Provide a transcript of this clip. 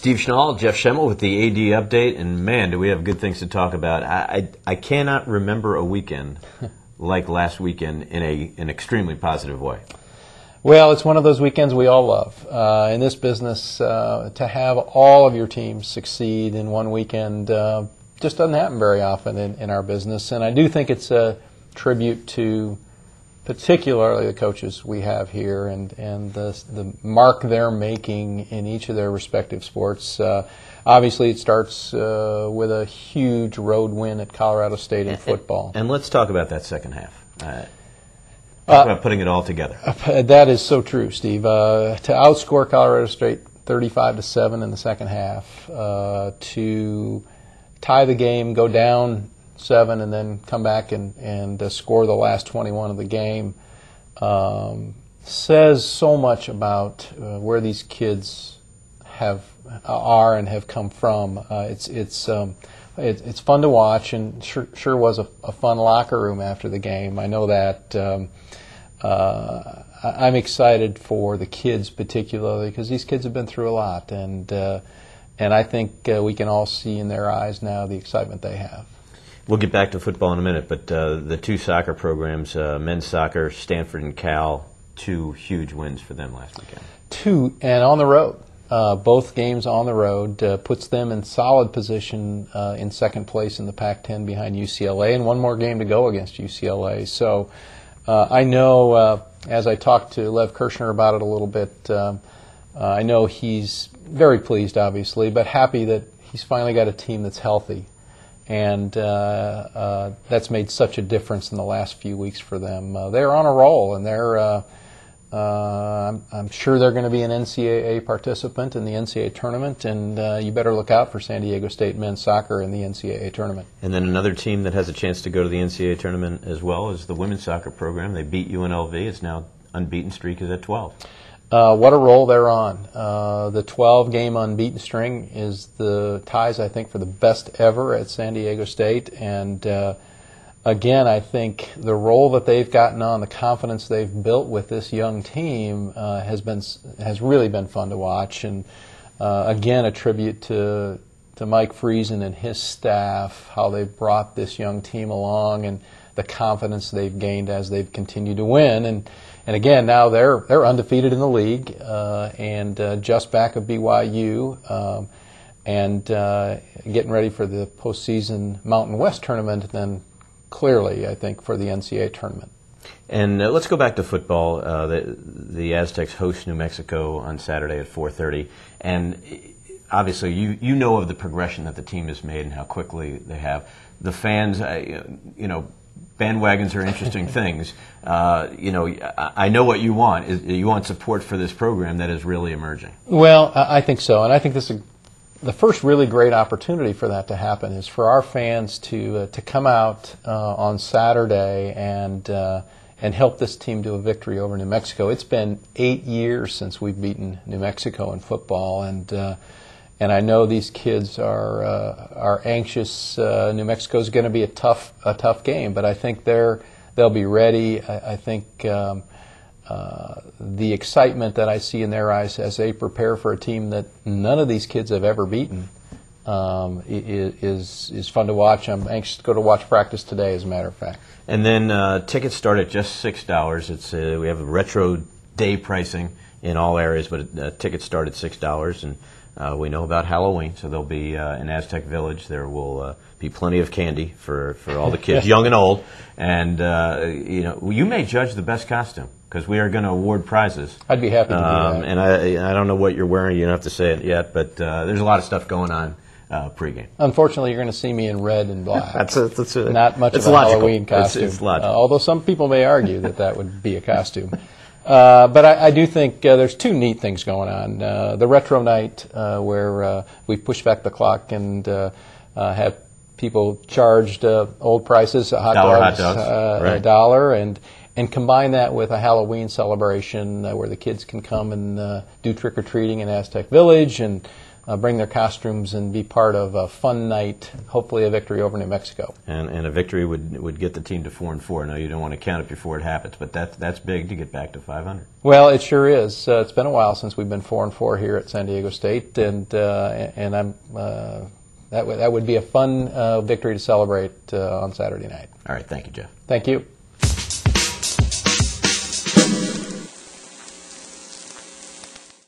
Steve Schnall, Jeff Schemmel with the AD update, and man, do we have good things to talk about. I cannot remember a weekend like last weekend in an extremely positive way. Well, it's one of those weekends we all love. In this business, to have all of your teams succeed in one weekend just doesn't happen very often in our business, and I do think it's a tribute to particularly the coaches we have here and the mark they're making in each of their respective sports. Obviously, it starts with a huge road win at Colorado State in football. And let's talk about that second half. Talk about putting it all together. That is so true, Steve. To outscore Colorado State 35-7 in the second half, to tie the game, go down 7, and then come back and score the last 21 of the game, says so much about where these kids are and have come from. It's fun to watch, and sure was a fun locker room after the game. I know that. I'm excited for the kids particularly because these kids have been through a lot, and I think we can all see in their eyes now the excitement they have. We'll get back to football in a minute, but the two soccer programs, men's soccer, Stanford and Cal, 2 huge wins for them last weekend. 2, and on the road. Both games on the road puts them in solid position in second place in the Pac-10 behind UCLA, and one more game to go against UCLA. So I know, as I talked to Lev Kirshner about it a little bit, I know he's very pleased, obviously, but happy that he's finally got a team that's healthy. And that's made such a difference in the last few weeks for them. They're on a roll, and I'm sure they're going to be an NCAA participant in the NCAA tournament, and you better look out for San Diego State men's soccer in the NCAA tournament. And then another team that has a chance to go to the NCAA tournament as well is the women's soccer program. They beat UNLV. It's now unbeaten streak is at 12. What a roll they're on. The 12-game unbeaten string is the ties, I think, for the best ever at San Diego State. And again, I think the role that they've gotten on, the confidence they've built with this young team has really been fun to watch. And again, a tribute to Mike Friesen and his staff, how they've brought this young team along and the confidence they've gained as they've continued to win. And again, now they're undefeated in the league and just back of BYU and getting ready for the postseason Mountain West tournament, and then clearly, I think, for the NCAA tournament. And let's go back to football. The Aztecs host New Mexico on Saturday at 4:30. And obviously, you know of the progression that the team has made and how quickly they have. The fans, bandwagons are interesting things. I know what you want. You want support for this program that is really emerging. Well, I think so, and I think this is the first really great opportunity for that to happen is for our fans to come out on Saturday and help this team to a victory over New Mexico. It's been 8 years since we've beaten New Mexico in football, and I know these kids are anxious. New Mexico is going to be a tough game, but I think they'll be ready. I think the excitement that I see in their eyes as they prepare for a team that none of these kids have ever beaten is fun to watch. I'm anxious to go to watch practice today, as a matter of fact. And then tickets start at just $6. We have a retro day pricing in all areas, but tickets start at $6. And we know about Halloween, so there'll be in Aztec Village. There will be plenty of candy for all the kids, young and old. And you may judge the best costume because we are going to award prizes. I'd be happy to do that. And I don't know what you're wearing. You don't have to say it yet, but there's a lot of stuff going on pregame. Unfortunately, you're going to see me in red and black. That's not much of a logical. Halloween costume. It's logical. Although some people may argue that would be a costume. But I do think there's 2 neat things going on. The retro night where we push back the clock and have people charged old prices, hot dogs, right. $1, and combine that with a Halloween celebration where the kids can come and do trick-or-treating in Aztec Village, and bring their costumes and be part of a fun night, hopefully a victory over New Mexico. And a victory would get the team to 4-4. Now, you don't want to count it before it happens, but that's big to get back to 500. Well, it sure is. It's been a while since we've been 4-4 here at San Diego State, and I'm that would be a fun victory to celebrate on Saturday night. All right, thank you, Jeff. Thank you.